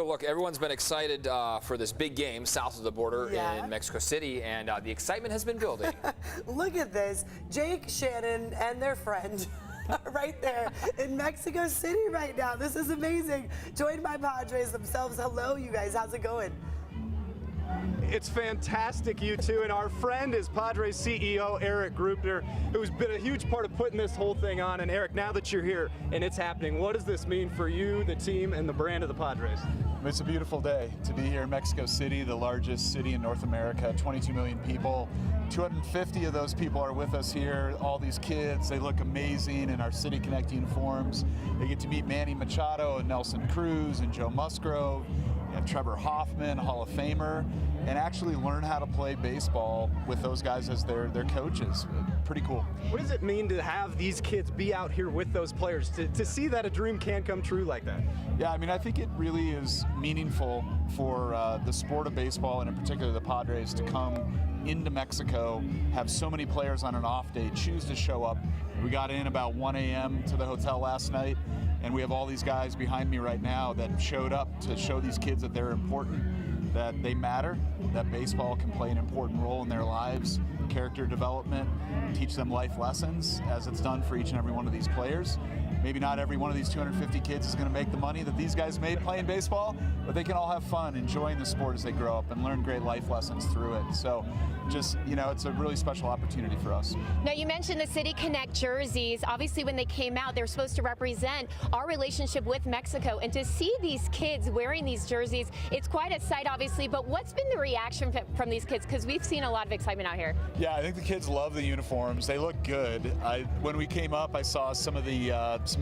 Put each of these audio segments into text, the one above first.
Look, everyone's been excited for this big game south of the border in Mexico City, and the excitement has been building. Look at this. Jake, Shannon, and their friend right there in Mexico City right now. This is amazing. Joined by Padres themselves. Hello, you guys. How's it going? It's fantastic, you two, and our friend is Padres CEO Erik Greupner, who's been a huge part of putting this whole thing on. And Erik, now that you're here and it's happening, what does this mean for you, the team, and the brand of the Padres? It's a beautiful day to be here in Mexico City, the largest city in North America, 22 million people. 250 of those people are with us here. All these kids, they look amazing in our City Connect uniforms. They get to meet Manny Machado and Nelson Cruz and Joe Musgrove. You have Trevor Hoffman, Hall of Famer, and actually learn how to play baseball with those guys as their coaches. Pretty cool. What does it mean to have these kids be out here with those players, to see that a dream can come true like that? Yeah, I mean, I think it really is meaningful for the sport of baseball, and in particular the Padres, to come into Mexico, have so many players on an off day choose to show up. We got in about 1 a.m. to the hotel last night, and we have all these guys behind me right now that showed up to show these kids that they're important, that they matter, that baseball can play an important role in their lives, character development, teach them life lessons, as it's done for each and every one of these players. Maybe not every one of these 250 kids is going to make the money that these guys made playing baseball, but they can all have fun enjoying the sport as they grow up and learn great life lessons through it. So just, you know, it's a really special opportunity for us. Now, you mentioned the City Connect jerseys. Obviously, when they came out, they were supposed to represent our relationship with Mexico. And to see these kids wearing these jerseys, it's quite a sight, obviously. But what's been the reaction from these kids? Because we've seen a lot of excitement out here. Yeah, I think the kids love the uniforms. They look good. When we came up, I saw some of the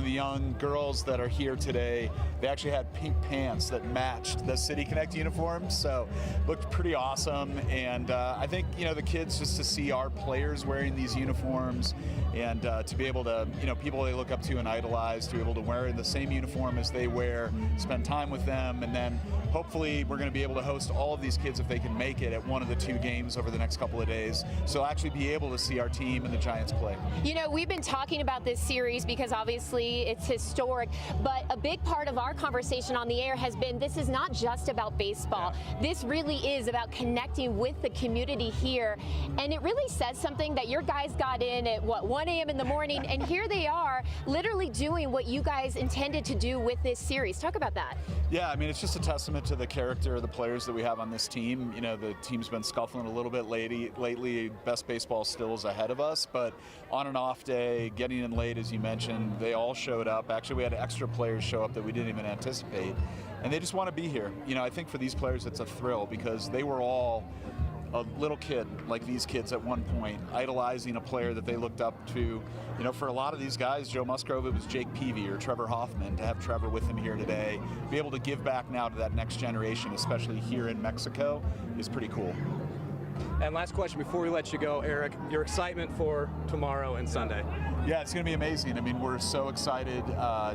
young girls that are here today. They actually had pink pants that matched the City Connect uniforms, so looked pretty awesome. And I think, you know, the kids, just to see our players wearing these uniforms and to be able to, you know, people they look up to and idolize, to be able to wear the same uniform as they wear, spend time with them, and then hopefully we're going to be able to host all of these kids if they can make it at one of the 2 games over the next couple of days. So actually be able to see our team and the Giants play. You know, we've been talking about this series because obviously it's historic, but a big part of our conversation on the air has been this is not just about baseball. This really is about connecting with the community here, and it really says something that your guys got in at, what, 1 a.m. in the morning, and here they are literally doing what you guys intended to do with this series. Talk about that. Yeah, I mean, it's just a testament to the character of the players that we have on this team. You know, the team's been scuffling a little bit lately. Best baseball still is ahead of us, but on an off day, getting in late, as you mentioned, they all showed up. Actually, we had extra players show up that we didn't even anticipate, and they just want to be here. You know, I think for these players it's a thrill because they were all a little kid like these kids at one point, idolizing a player that they looked up to. You know, for a lot of these guys, Joe Musgrove, it was Jake Peavy or Trevor Hoffman. To have Trevor with him here today, be able to give back now to that next generation, especially here in Mexico, is pretty cool. And last question before we let you go, Erik, your excitement for tomorrow and Sunday. Yeah, it's going to be amazing. I mean, we're so excited.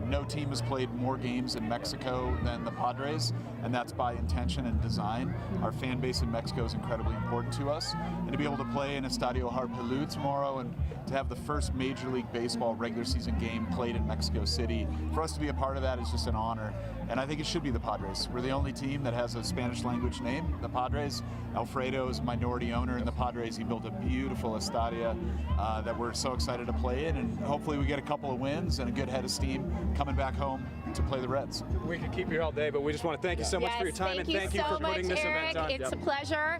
No team has played more games in Mexico than the Padres, and that's by intention and design. Our fan base in Mexico is incredibly important to us, and to be able to play in Estadio Harpelú tomorrow and to have the first Major League Baseball regular season game played in Mexico City, for us to be a part of that is just an honor. And I think it should be the Padres. We're the only team that has a Spanish language name, the Padres. Alfredo is a minority owner in the Padres. He built a beautiful estadio that we're so excited to play in, and hopefully we get a couple of wins and a good head of steam coming back home to play the Reds. We could keep you here all day, but we just want to thank you so much for your time, and thank you for putting this event on. It's a pleasure.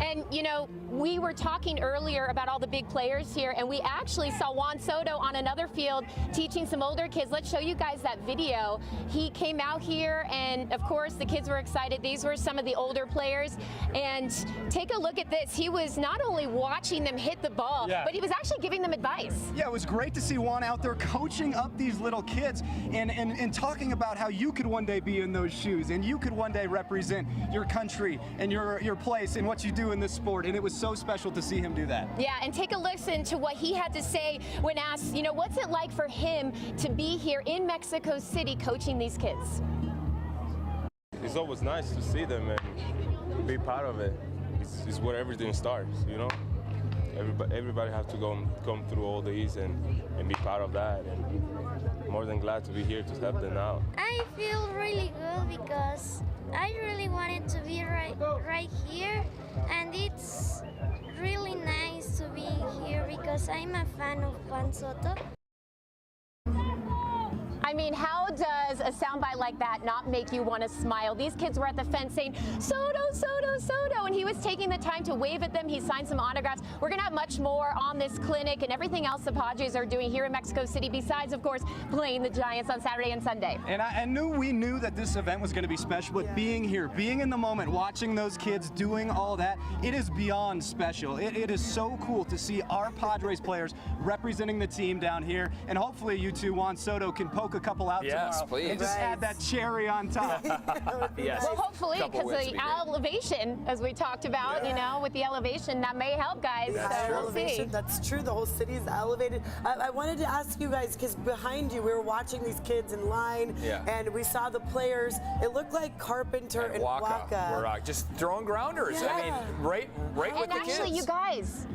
And you know, we were talking earlier about all the big players here, and we actually saw Juan Soto on another field teaching some older kids. Let's show you guys that video. He came out here, and of course the kids were excited. These were some of the older players, and take a look at this. He was not only watching them hit the ball, but he was actually giving them advice. Yeah, it was great to see Juan out there coaching up these little kids and talking about how you could one day be in those shoes and you could one day represent your country and your place and what you do in this sport, and it was so special to see him do that. Yeah, and take a listen to what he had to say when asked, you know, what's it like for him to be here in Mexico City coaching these kids? It's always nice to see them and be part of it. It's where everything starts, you know? everybody has to come through all these and be part of that. And more than glad to be here to help them out. I feel really good because I really wanted to be right here, and it's really nice to be here because I'm a fan of Juan Soto. I mean, how does a soundbite like that not make you want to smile? These kids were at the fence saying, Soto, Soto, Soto, and he was taking the time to wave at them. He signed some autographs. We're going to have much more on this clinic and everything else the Padres are doing here in Mexico City, besides, of course, playing the Giants on Saturday and Sunday. And we knew that this event was going to be special, but being here, being in the moment, watching those kids doing all that, it is beyond special. It is so cool to see our Padres players representing the team down here, and hopefully you two, Juan Soto, can poke a couple out Yes, tomorrow please. and just add that cherry on top. Yes. Well, hopefully, Couple because wins the would be great. elevation, as we talked about, you know, with the elevation, that may help, guys. That's So true. we'll see. Elevation, that's true. The whole city is elevated. I wanted to ask you guys, because behind you, we were watching these kids in line, and we saw the players. It looked like Carpenter and Waka. We're just throwing grounders. I mean, right with And the actually, kids. you guys,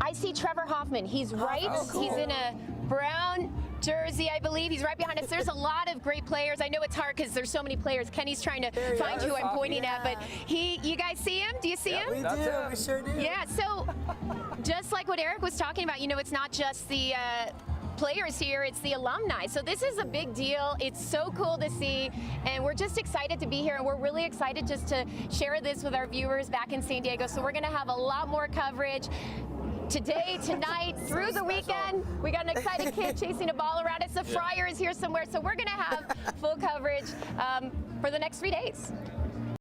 I see Trevor Hoffman. He's right. Oh, cool. He's in a brown jersey, I believe. He's right behind us. There's a lot of great players. I know it's hard because there's so many players. Kenny's trying to find who I'm pointing at, but you guys see him? Do you see him? We do. We sure do. Yeah, so just like what Erik was talking about, you know, it's not just the players here, it's the alumni. So this is a big deal. It's so cool to see, and we're just excited to be here, and we're really excited just to share this with our viewers back in San Diego. So we're going to have a lot more coverage today, tonight, through the weekend. We got an excited kid chasing a ball around us. The Friar is here somewhere, so we're going to have full coverage for the next 3 days.